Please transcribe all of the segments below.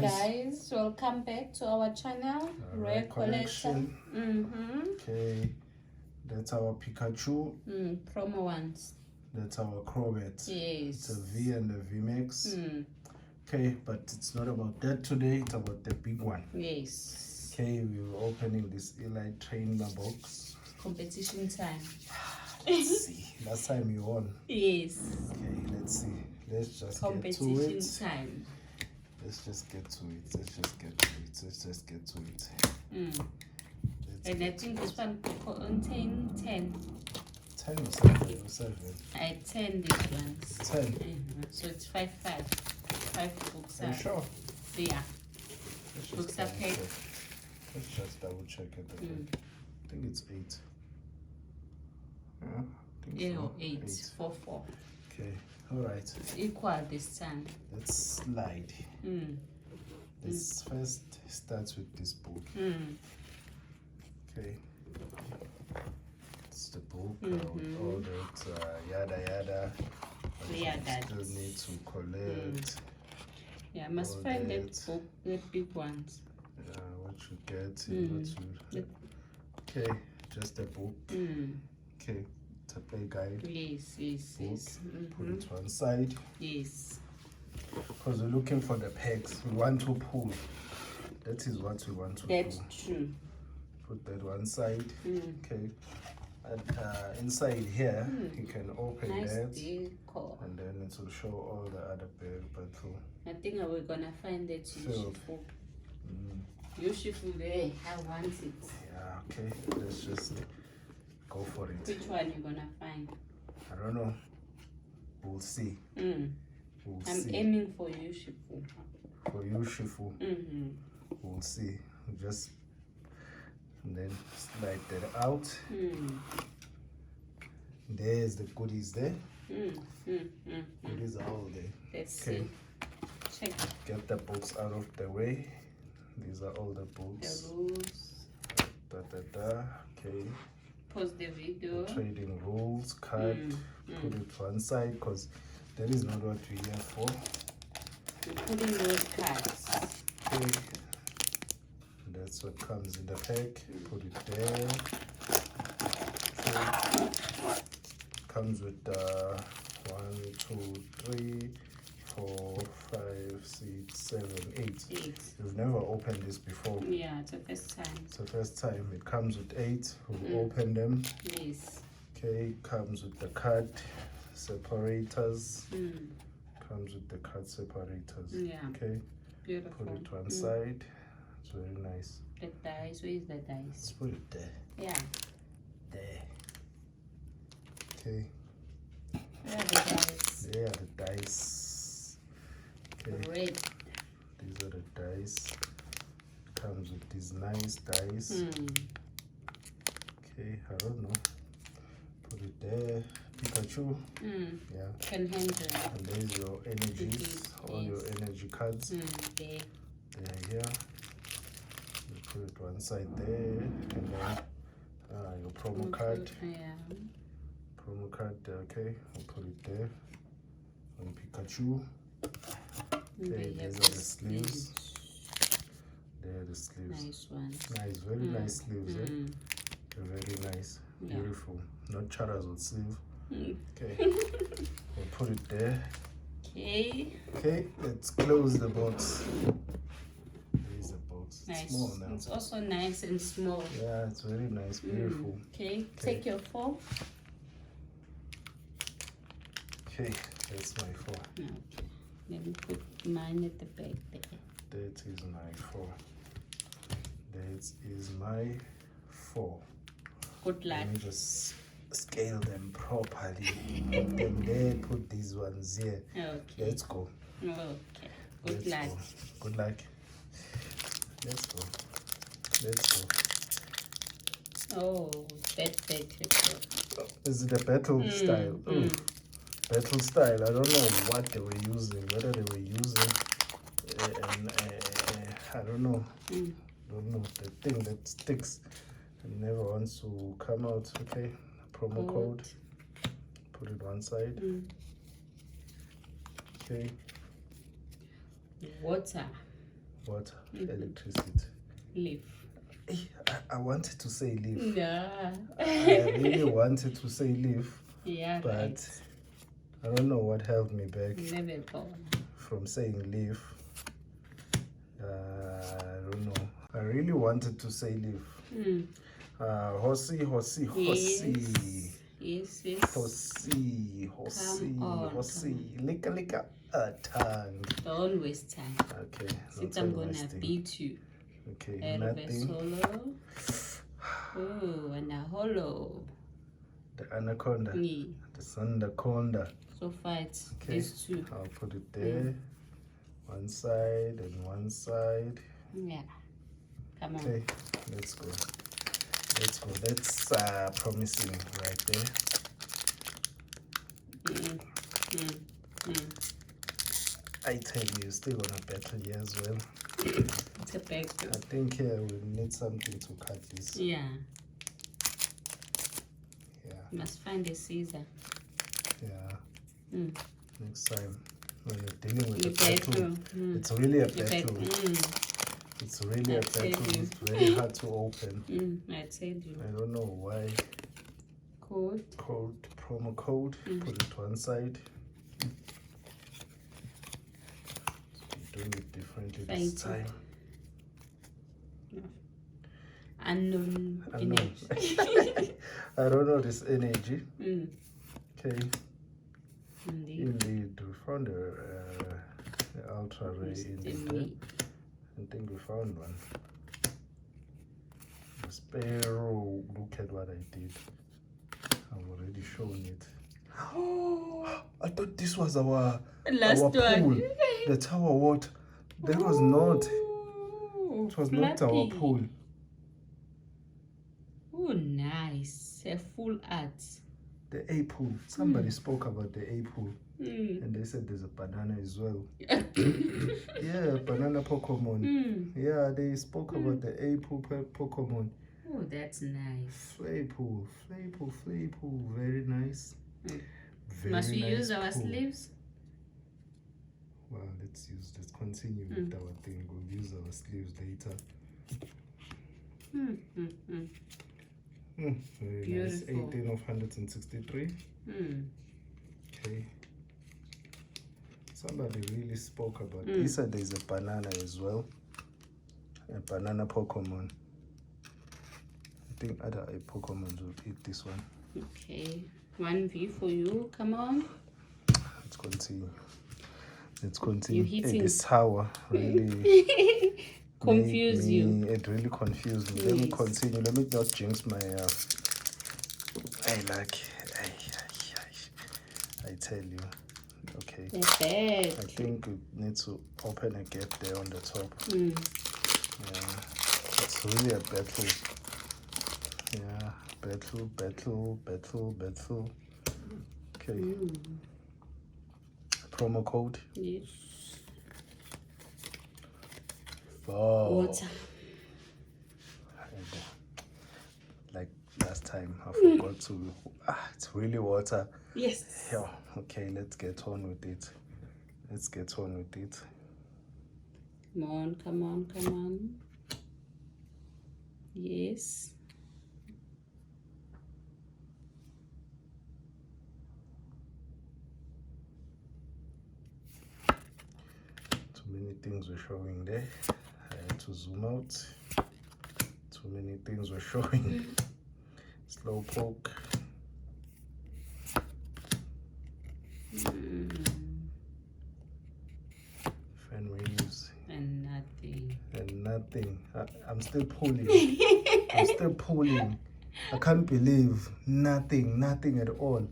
guys, welcome back to our channel, Rare Collection. Okay, that's our Pikachu. Promo ones. That's our Crobat. Yes. It's a V and a VMAX. Okay, but it's not about that today, it's about the big one. Yes. Okay, we're opening this Elite Trainer box. Competition time. Let's see. Last time you won. Yes. Okay, let's see. Let's just competition get to it. Time. Let's just get to it. Let's just get to it. Let's just get to it. And I think this one contains 10. 10 or 7? I 10 these ones. 10. So it's 5 books. Are you sure? Yeah. Books are paid. Let's just double check it. I think it's 8. Yeah, I think so. 8. 4. Okay, all right. It's equal this time. Let's slide. This first starts with this book. Okay. It's the book. All that yada yada. Still need to collect. Yeah, I must find that book, the big ones. Yeah, what you get, okay, just a book. Okay, it's a play guide. Yes. Put it to one side. Yes. Because we're looking for the pegs. We want to pull. That is what we want to That's pull. true. Put that one side. Okay. And inside here, you can open that. Decor. And then it will show all the other battle. I think we're gonna find that useful. Useful there. I want it. Yeah, okay. Let's just go for it. Which one you gonna find? I don't know. We'll see. We'll I'm aiming for useful. For useful. We'll see. Just and then slide that out. There's the goodies there. Goodies are all there. Let's see. Check. Get the books out of the way. These are all the books. The rules. Okay. Pause the video. The trading rules card. Put it one side because that is not what we're here for. We're putting those cards. Okay. That's what comes in the pack. Put it there. Okay. Comes with 1, 2, 3, 4, 5, 6, 7, 8. You've never opened this before. Yeah, it's the first time. It's the first time. It comes with 8. We'll open them. Yes. Okay, comes with the card separators. Comes with the card separators. Yeah. Okay. Beautiful. Put it one side. It's very nice. The dice. Where is the dice? Let's put it there. Yeah. There. Okay. Where are the dice? There are the dice. Okay. Red. These are the dice. Comes with these nice dice. Okay, I don't know. Put it there. Pikachu. Yeah. Can handle. And there's your energies. All your energy cards. There. They're here. You put it one side there. And then your promo card. Yeah. Promo card, okay. I'll put it there. On Pikachu. Okay, these are the sleeves. There are the sleeves. Nice one. Nice, very nice sleeves. They're very nice. Beautiful. Not charazot sleeve. Okay. We'll put it there. Okay. Okay, let's close the box. There is a box. It's Nice. small now. It's also nice and small. Yeah, it's very nice, beautiful. Okay, take your phone. Okay, that's my 4. Okay. Let me put mine at the back there. That is my 4. That is my 4. Good luck. Let me just scale them properly. Put them there, put these ones here. Okay. Let's go. Okay. Good luck. Go. Good luck. Let's go. Let's go. Oh, that's better. Is it a battle style? Battle style. I don't know what they were using. Whether they were using, I don't know. Don't know. The thing that sticks and never wants to come out. Okay. Promo code. Put it one side. Water. Water, electricity. Leaf. I wanted to say leaf. Nah. I really wanted to say leaf. Yeah, but right. I don't know what held me back Never born. from saying leaf. I don't know. I really wanted to say leaf. Horsey. Yes. Horsey. Lika tongue. Don't waste time. Okay. Since I'm gonna beat you. Okay, nothing. Hollow. Oh, and a hollow. The anaconda. Yeah. The sandaconda. So far it's these two. I'll put it there. One side and one side. Yeah. Come on. Okay, let's go. That's promising right there. I tell you, still gonna battle here as well. It's a battle. I think here we need something to cut this. Yeah. Yeah. You must find a scissor. Yeah. Next time when you're dealing with a battle, it's really a battle. It's really a battle. It's very hard to open. I told you. I don't know why. Promo code. Put it one side. Doing it differently this time. Unknown energy. I don't know this energy. Okay. Indeed. We found the ultra ray in there. I think we found one. The sparrow. Look at what I did. I've already shown it. I thought this was our pool. The tower water. That was not. It was not our pool. Oh, nice. A full art. The A pool. Somebody spoke about the A pool. And they said there's a banana as well. Yeah, banana Pokemon. Yeah, they spoke about the A pool Pokemon. Oh, that's nice. Flay pool. Very nice. Must we use our sleeves? Well, let's continue with our thing. We'll use our sleeves later. Very nice. 18 of 163. Okay. Somebody really spoke about this. He said there's a banana as well. A banana Pokemon. I think other Pokemon will eat this one. Okay. 1V for you. Come on. Let's continue. This tower really confuse you. It really confused me. Let me continue. Let me not jinx my I tell you. Okay. I think we need to open a gap there on the top. Yeah. It's really a battle. Yeah. Battle. Okay. Promo code. Yes. Water. Like last time, I forgot to. It's really water. Yes. Yeah. Okay, let's get on with it. Come on. Yes. Too many things were showing there. I had to zoom out. Too many things were showing. Slow poke. Fan waves. And nothing. I'm still pulling. I can't believe nothing at all.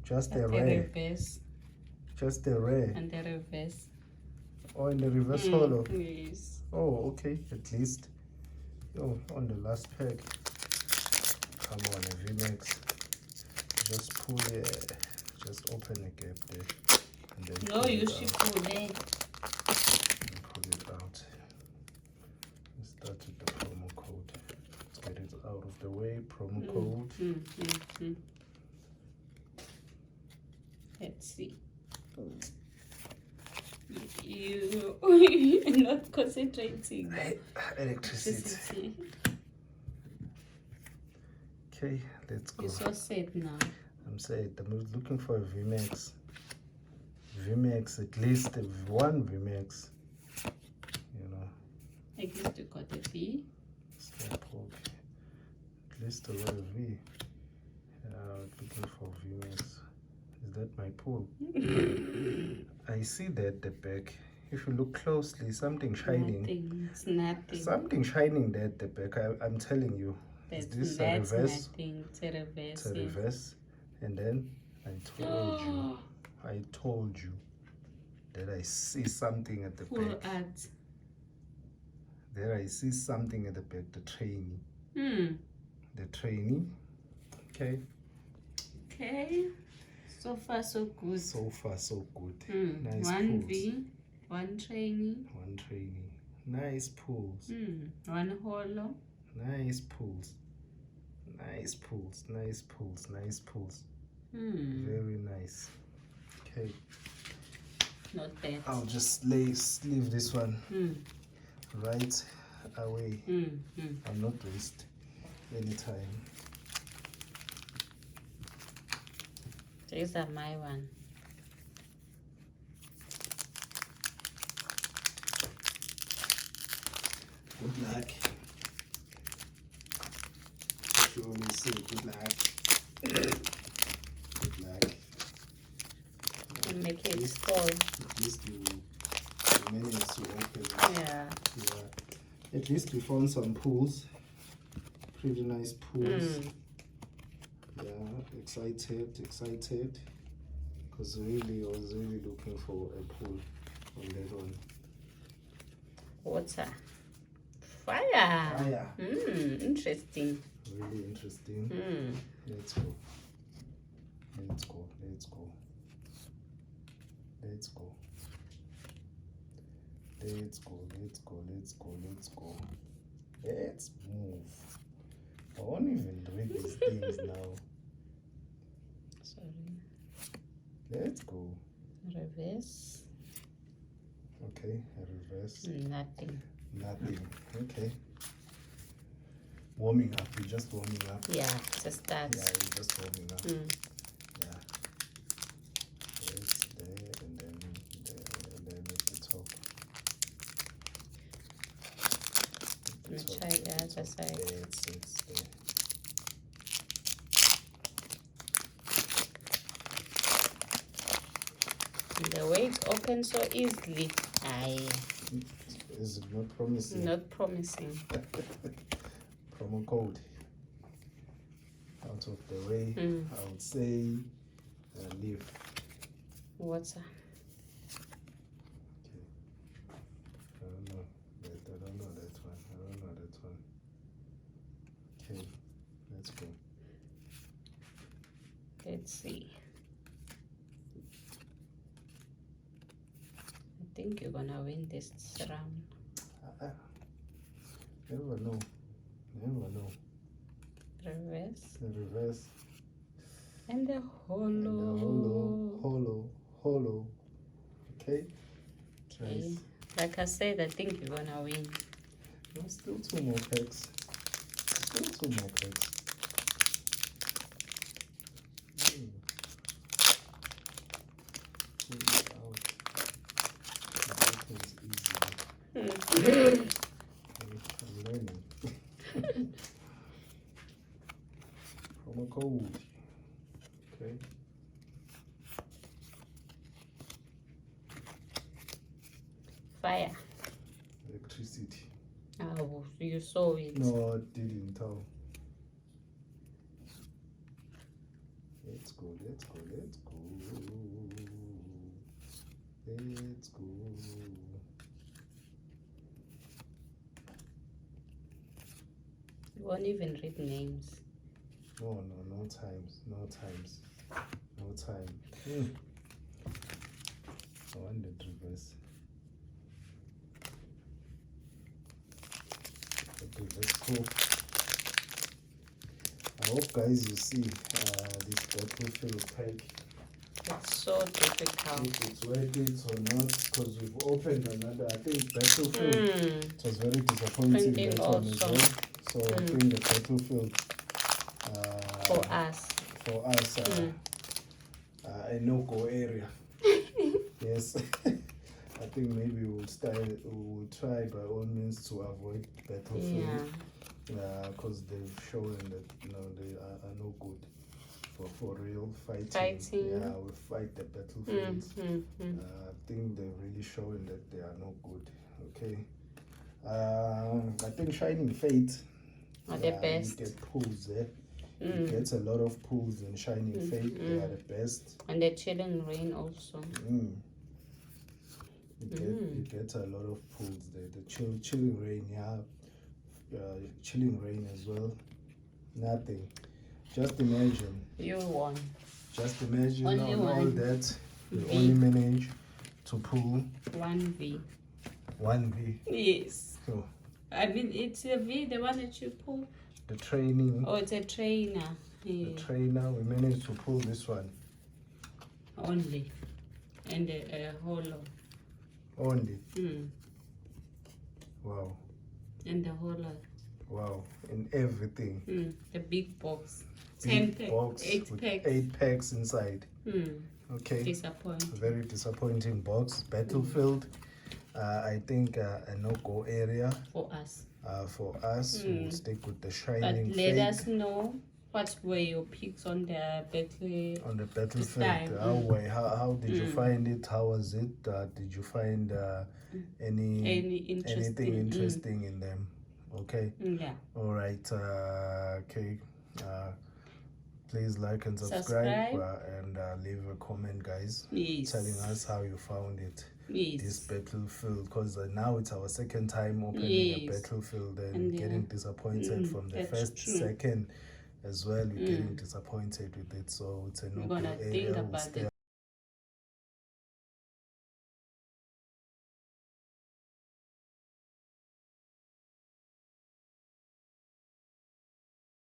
Just a ray. Just a ray. And the reverse. Oh, in the reverse hollow. Yes. Oh, okay. At least. Oh, on the last peg. Come on, VMAX. Just pull it. Just open a gap there. And then no, you should pull there. Pull it out. Let's start with the promo code. Let's get it out of the way. Promo code. Let's see. You're not concentrating. Electricity. Okay, let's go. You're so sad now. I'm sad. I'm looking for a VMAX. VMAX, at least one VMAX. You know. At least you got a V. Stop, okay. At least I got a V. Looking for VMAX. Is that my pool? I see that at the back. If you look closely, something shining. Nothing. It's nothing. Something shining there at the back. I'm telling you. Is this a reverse? Nothing. It's a reverse. It's a reverse. And then I told you. I told you that I see something at the back. There I see something at the back. The trainee. The trainee. Okay. Okay. So far so good. So far so good. Nice one pulls. V, one trainee. One trainee. Nice pulls. One hollow. Nice pulls. Nice pulls. Nice pulls. Nice pulls. Very nice. Okay. Not bad. I'll just leave this one right away. I'll not waste any time. These are my one. Good luck. You always say good luck. Good luck. And make it fall. At least you managed to open it. Yeah. At least we found some pools. Pretty nice pools. Yeah, excited. Because really, I was really looking for a pool on that one. Water. Fire. Fire. Interesting. Really interesting. Let's go. Let's go. Let's go. Let's go. Let's go. Let's go. Let's go. Let's go. Let's move. I won't even read these things now. Sorry. Let's go. Reverse. Okay, a reverse. Nothing. Nothing. Okay. Warming up. We're just warming up. Yeah, just start. Yeah, we're just warming up. Yeah. It's there and then there and then at the top. Let's try the other side. There, it's there. The way it opens so easily. Is it not promising? Not promising. Promo code. Out of the way, I would say leave. Water. Okay. I don't know that one. Okay, let's go. Let's see. I think you're gonna win this round. Never know. Reverse. The reverse. And the hollow. And the hollow. Okay. Okay. Like I said, I think you're gonna win. No, still two more packs. Pull it out. That is easy. I'm learning. Promo code. Okay. Fire. Electricity. Oh, you saw it. No, I didn't tell. Let's go. You won't even read names. No times. No time. I wanted reverse. Okay, let's go. I hope guys you see this battlefield pack It's so difficult. If it's worth it or not, because we've opened another, I think Battlefield. It was very disappointing Printing that one as also. well. So I think the Battlefield For us. a no-go area. Yes. I think maybe we'll try by all means to avoid Battlefield. Because they've shown that they are no good for real fighting. Yeah, we fight the battlefields. I think they're really showing that they are no good. Okay. I think Shining Fate are the best. You get pulls there. You get a lot of pulls in Shining Fate. They are the best. And the Chilling Rain also. You get a lot of pulls there. The Chilling Rain, Chilling Rain as well. Nothing. Just imagine. You won. Just imagine only on one. all that you only manage to pull 1V. 1V. Yes. So I mean, it's a V, the one that you pull. the training. Oh, it's a trainer. Yeah. The trainer. We managed to pull this one. Only. And a hollow. Only. Wow. And the hollow. Wow. In everything. The big box. Big 10 box packs. 8 with packs. 8 packs inside. Okay. Disappointing. Very disappointing box. Battlefield. I think a no-go area For us. For us. We'll stick with the Shining But Fate. let us know what were your picks on the battle. On the battlefield. time. How did you find it? How was it? Did you find anything interesting in them? Okay. Yeah. All right. Okay. Please like and subscribe. And leave a comment, guys. Yes. Telling us how you found it. Yes. This battlefield, because now it's our second time opening a battlefield and getting disappointed from the first, second as well. We're getting disappointed with it, so it's a no-go area.